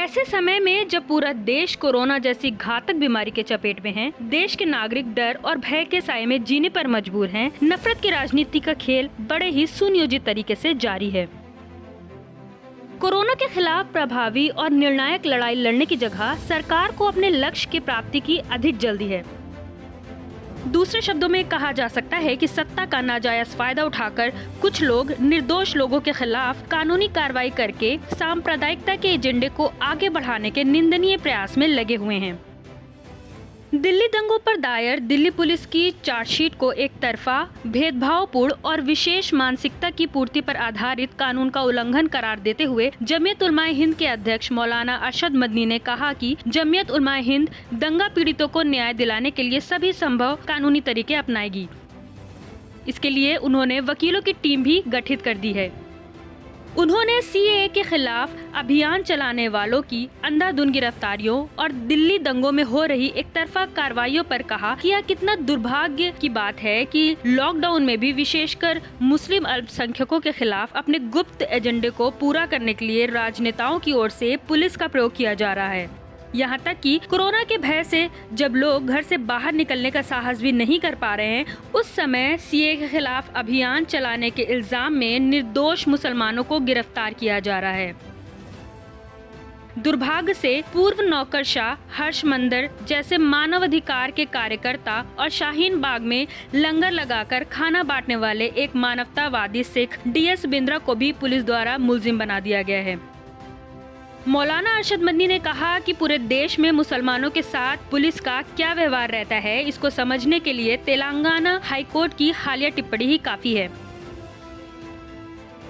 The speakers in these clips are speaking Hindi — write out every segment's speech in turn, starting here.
ऐसे समय में जब पूरा देश कोरोना जैसी घातक बीमारी के चपेट में है, देश के नागरिक डर और भय के साए में जीने पर मजबूर हैं, नफरत की राजनीति का खेल बड़े ही सुनियोजित तरीके से जारी है। कोरोना के खिलाफ प्रभावी और निर्णायक लड़ाई लड़ने की जगह सरकार को अपने लक्ष्य की प्राप्ति की अधिक जल्दी है। दूसरे शब्दों में कहा जा सकता है कि सत्ता का नाजायज फायदा उठाकर कुछ लोग निर्दोष लोगों के खिलाफ कानूनी कार्रवाई करके सांप्रदायिकता के एजेंडे को आगे बढ़ाने के निंदनीय प्रयास में लगे हुए हैं। दिल्ली दंगों पर दायर दिल्ली पुलिस की चार्जशीट को एक तरफा, भेदभावपूर्ण और विशेष मानसिकता की पूर्ति पर आधारित कानून का उल्लंघन करार देते हुए जमीयत उलमाए हिंद के अध्यक्ष मौलाना अरशद मदनी ने कहा कि जमीयत उलमाए हिंद दंगा पीड़ितों को न्याय दिलाने के लिए सभी संभव कानूनी तरीके अपनाएगी। इसके लिए उन्होंने वकीलों की टीम भी गठित कर दी है। उन्होंने सीएए के खिलाफ अभियान चलाने वालों की अंधाधुंध गिरफ्तारियों और दिल्ली दंगों में हो रही एक तरफा कार्रवाइयों पर कहा कि यह कितना दुर्भाग्य की बात है कि लॉकडाउन में भी विशेषकर मुस्लिम अल्पसंख्यकों के खिलाफ अपने गुप्त एजेंडे को पूरा करने के लिए राजनेताओं की ओर से पुलिस का प्रयोग किया जा रहा है। यहाँ तक कि कोरोना के भय से जब लोग घर से बाहर निकलने का साहस भी नहीं कर पा रहे हैं, उस समय सीए के खिलाफ अभियान चलाने के इल्जाम में निर्दोष मुसलमानों को गिरफ्तार किया जा रहा है। दुर्भाग्य से पूर्व नौकरशाह हर्ष मंदर जैसे मानवाधिकार के कार्यकर्ता और शाहीन बाग में लंगर लगाकर खाना बांटने वाले एक मानवतावादी सिख डीएस बिंद्रा को भी पुलिस द्वारा मुलजिम बना दिया गया है। मौलाना अरशद मदनी ने कहा कि पूरे देश में मुसलमानों के साथ पुलिस का क्या व्यवहार रहता है, इसको समझने के लिए तेलंगाना हाईकोर्ट की हालिया टिप्पणी ही काफी है।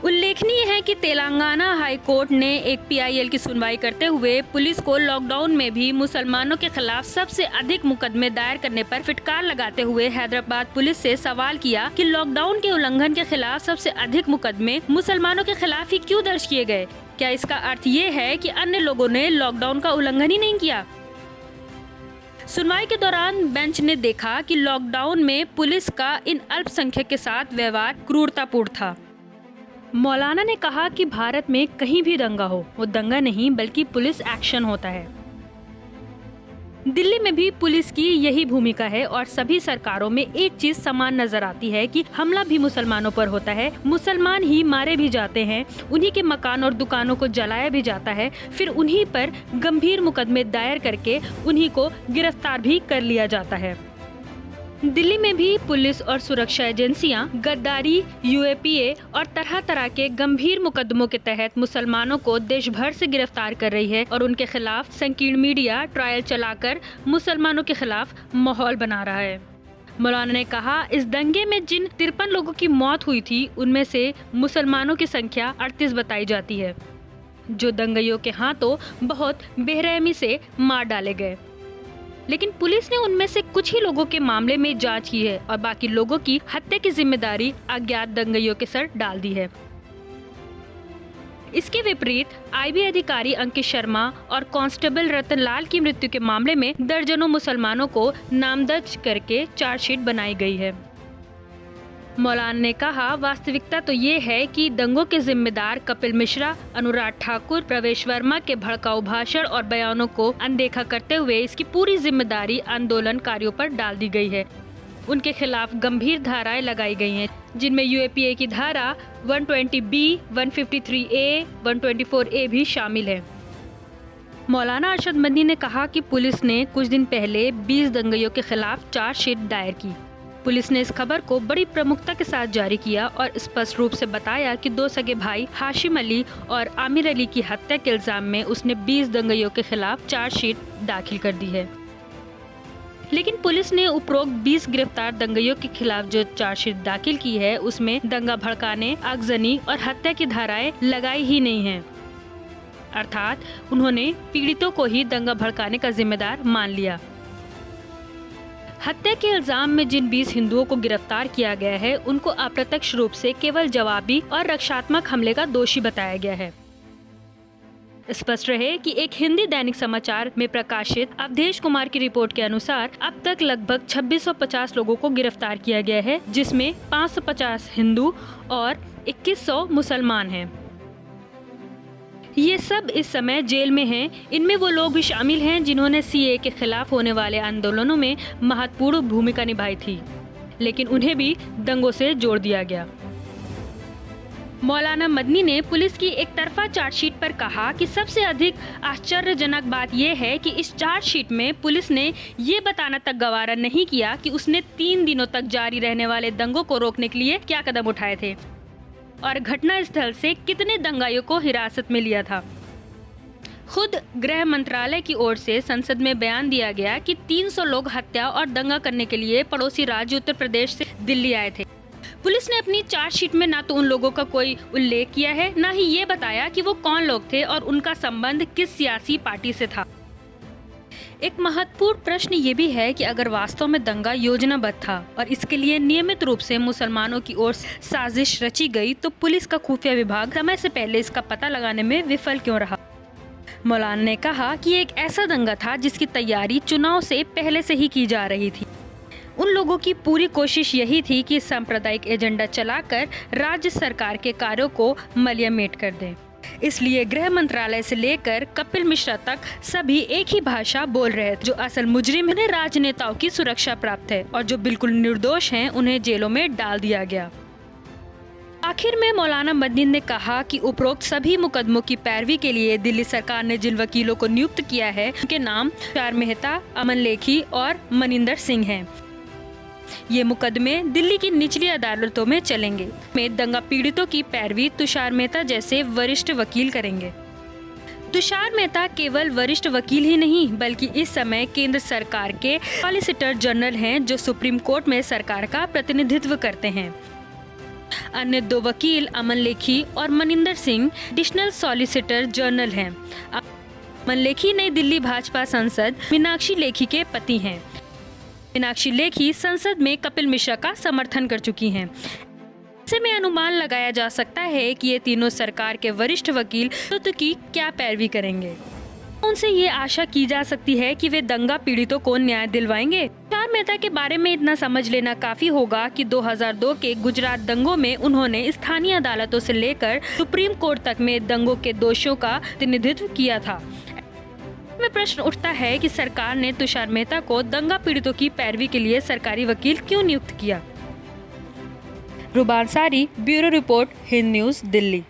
उल्लेखनीय है कि तेलंगाना हाईकोर्ट ने एक पीआईएल की सुनवाई करते हुए पुलिस को लॉकडाउन में भी मुसलमानों के खिलाफ सबसे अधिक मुकदमे दायर करने पर फिटकार लगाते हुए हैदराबाद पुलिस से सवाल किया कि लॉकडाउन के उल्लंघन के खिलाफ सबसे अधिक मुकदमे मुसलमानों के खिलाफ ही क्यों दर्ज किए गए। क्या इसका अर्थ ये है कि अन्य लोगों ने लॉकडाउन का उल्लंघन ही नहीं किया? सुनवाई के दौरान बेंच ने देखा कि लॉकडाउन में पुलिस का इन अल्पसंख्यक के साथ व्यवहार क्रूरतापूर्ण था। मौलाना ने कहा कि भारत में कहीं भी दंगा हो, वो दंगा नहीं बल्कि पुलिस एक्शन होता है। दिल्ली में भी पुलिस की यही भूमिका है और सभी सरकारों में एक चीज समान नजर आती है कि हमला भी मुसलमानों पर होता है, मुसलमान ही मारे भी जाते हैं, उन्हीं के मकान और दुकानों को जलाया भी जाता है, फिर उन्हीं पर गंभीर मुकदमे दायर करके उन्हीं को गिरफ्तार भी कर लिया जाता है। दिल्ली में भी पुलिस और सुरक्षा एजेंसियां गद्दारी, यूएपीए और तरह तरह के गंभीर मुकदमों के तहत मुसलमानों को देश भर से गिरफ्तार कर रही है और उनके खिलाफ संकीर्ण मीडिया ट्रायल चलाकर मुसलमानों के खिलाफ माहौल बना रहा है। मौलाना ने कहा, इस दंगे में जिन 53 लोगों की मौत हुई थी उनमें से मुसलमानों की संख्या 38 बताई जाती है, जो दंगइयों के हाथों बहुत बेरहमी से मार डाले गए। लेकिन पुलिस ने उनमें से कुछ ही लोगों के मामले में जांच की है और बाकी लोगों की हत्या की जिम्मेदारी अज्ञात दंगइयों के सर डाल दी है। इसके विपरीत आईबी अधिकारी अंकित शर्मा और कांस्टेबल रतन लाल की मृत्यु के मामले में दर्जनों मुसलमानों को नामदर्ज करके चार्जशीट बनाई गई है। मौलाना ने कहा, वास्तविकता तो ये है कि दंगों के जिम्मेदार कपिल मिश्रा, अनुराग ठाकुर, प्रवेश वर्मा के भड़काऊ भाषण और बयानों को अनदेखा करते हुए इसकी पूरी जिम्मेदारी आंदोलनकारियों पर डाल दी गई है। उनके खिलाफ गंभीर धाराएं लगाई गई हैं, जिनमें यूएपीए की धारा 120B, 153A, 124A भी शामिल है। मौलाना अरशद मदनी ने कहा कि पुलिस ने कुछ दिन पहले 20 दंगइयों के खिलाफ चार्जशीट दायर की। पुलिस ने इस खबर को बड़ी प्रमुखता के साथ जारी किया और स्पष्ट रूप से बताया कि 2 सगे भाई हाशिम अली और आमिर अली की हत्या के इल्जाम में उसने 20 दंगइयों के खिलाफ चार्जशीट दाखिल कर दी है। लेकिन पुलिस ने उपरोक्त 20 गिरफ्तार दंगइयों के खिलाफ जो चार्जशीट दाखिल की है उसमें दंगा भड़काने, आगजनी और हत्या की धाराएं लगाई ही नहीं है। अर्थात उन्होंने पीड़ितों को ही दंगा भड़काने का जिम्मेदार मान लिया। हत्या के इल्जाम में जिन 20 हिंदुओं को गिरफ्तार किया गया है उनको अप्रत्यक्ष रूप से केवल जवाबी और रक्षात्मक हमले का दोषी बताया गया है। स्पष्ट रहे कि एक हिंदी दैनिक समाचार में प्रकाशित अवधेश कुमार की रिपोर्ट के अनुसार अब तक लगभग 2650 लोगों को गिरफ्तार किया गया है, जिसमें 550 हिंदू और 2100 मुसलमान हैं। ये सब इस समय जेल में हैं। इनमें वो लोग भी शामिल हैं जिन्होंने सीए के खिलाफ होने वाले आंदोलनों में महत्वपूर्ण भूमिका निभाई थी, लेकिन उन्हें भी दंगों से जोड़ दिया गया। मौलाना मदनी ने पुलिस की एक तरफा चार्जशीट पर कहा कि सबसे अधिक आश्चर्यजनक बात यह है कि इस चार्जशीट में पुलिस ने ये बताना तक गवारा नहीं किया कि उसने 3 दिनों तक जारी रहने वाले दंगों को रोकने के लिए क्या कदम उठाए थे और घटना स्थल से कितने दंगाइयों को हिरासत में लिया था। खुद गृह मंत्रालय की ओर से संसद में बयान दिया गया कि 300 लोग हत्या और दंगा करने के लिए पड़ोसी राज्य उत्तर प्रदेश से दिल्ली आए थे। पुलिस ने अपनी चार्जशीट में ना तो उन लोगों का कोई उल्लेख किया है, ना ही ये बताया कि वो कौन लोग थे और उनका संबंध किस सियासी पार्टी से था। एक महत्वपूर्ण प्रश्न ये भी है कि अगर वास्तव में दंगा योजनाबद्ध था और इसके लिए नियमित रूप से मुसलमानों की ओर साजिश रची गई, तो पुलिस का खुफिया विभाग समय से पहले इसका पता लगाने में विफल क्यों रहा। मौलाना ने कहा कि एक ऐसा दंगा था जिसकी तैयारी चुनाव से पहले से ही की जा रही थी। उन लोगों की पूरी कोशिश यही थी कि सांप्रदायिक एजेंडा चलाकर राज्य सरकार के कार्यों को मलियामेट कर दें। इसलिए गृह मंत्रालय से लेकर कपिल मिश्रा तक सभी एक ही भाषा बोल रहे थे। जो असल मुजरिम हैं, राजनेताओं की सुरक्षा प्राप्त है और जो बिल्कुल निर्दोष हैं, उन्हें जेलों में डाल दिया गया। आखिर में मौलाना मदनी ने कहा कि उपरोक्त सभी मुकदमों की पैरवी के लिए दिल्ली सरकार ने जिन वकीलों को नियुक्त किया है, उनके नाम तुषार मेहता, अमन लेखी और मनिंदर सिंह हैं। ये मुकदमे दिल्ली की निचली अदालतों में चलेंगे। में दंगा पीड़ितों की पैरवी तुषार मेहता जैसे वरिष्ठ वकील करेंगे। तुषार मेहता केवल वरिष्ठ वकील ही नहीं, बल्कि इस समय केंद्र सरकार के सॉलिसिटर जनरल हैं, जो सुप्रीम कोर्ट में सरकार का प्रतिनिधित्व करते हैं। अन्य 2 वकील अमन लेखी और Maninder Singh additional solicitor general हैं। अमन लेखी नई दिल्ली भाजपा सांसद मीनाक्षी लेखी के पति हैं। मीनाक्षी लेखी संसद में कपिल मिश्रा का समर्थन कर चुकी हैं। ऐसे में अनुमान लगाया जा सकता है कि ये तीनों सरकार के वरिष्ठ वकील तो की क्या पैरवी करेंगे। उनसे ये आशा की जा सकती है कि वे दंगा पीड़ितों को न्याय दिलवाएंगे। तुषार मेहता के बारे में इतना समझ लेना काफी होगा कि 2002 के गुजरात दंगों में उन्होंने स्थानीय अदालतों से लेकर सुप्रीम कोर्ट तक में दंगों के दोषियों का प्रतिनिधित्व किया था। में प्रश्न उठता है कि सरकार ने तुषार मेहता को दंगा पीड़ितों की पैरवी के लिए सरकारी वकील क्यों नियुक्त किया। रुबान सारी, bureau report, Hind news, Delhi.